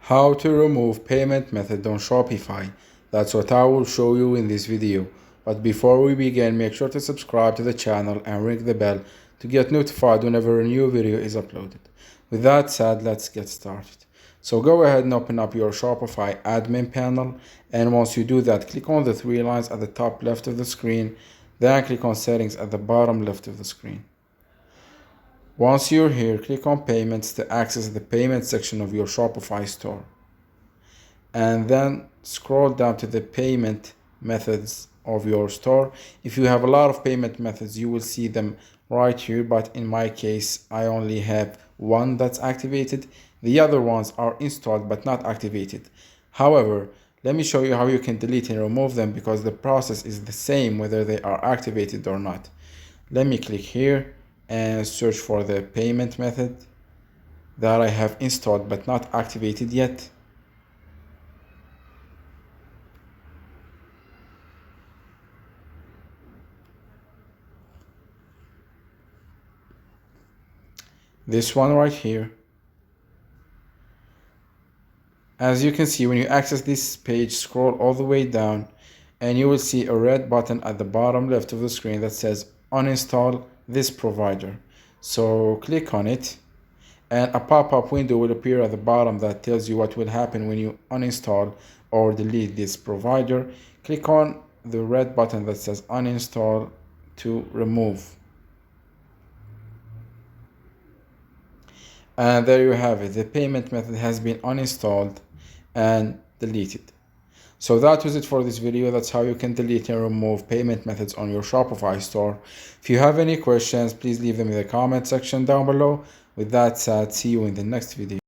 How to remove payment method on Shopify. That's what I will show you in this video. But before we begin, make sure to subscribe to the channel and ring the bell to get notified whenever a new video is uploaded. With that said, let's get started. So go ahead and open up your Shopify admin panel, and once you do that, click on the three lines at the top left of the screen, then click on settings at the bottom left of the screen. Once you're here, click on Payments to access the payment section of your Shopify store. And then scroll down to the payment methods of your store. If you have a lot of payment methods, you will see them right here, but in my case, I only have one that's activated. The other ones are installed but not activated. However, let me show you how you can delete and remove them, because the process is the same whether they are activated or not. Let me click here and search for the payment method that I have installed but not activated yet. This one right here. As you can see, when you access this page, scroll all the way down and you will see a red button at the bottom left of the screen that says uninstall this provider. So click on it and a pop-up window will appear at the bottom that tells you what will happen when you uninstall or delete this provider. Click on the red button that says uninstall to remove. And there you have it. The payment method has been uninstalled and deleted. So that was it for this video. That's how you can delete and remove payment methods on your Shopify store. If you have any questions, please leave them in the comment section down below. With that said, see you in the next video.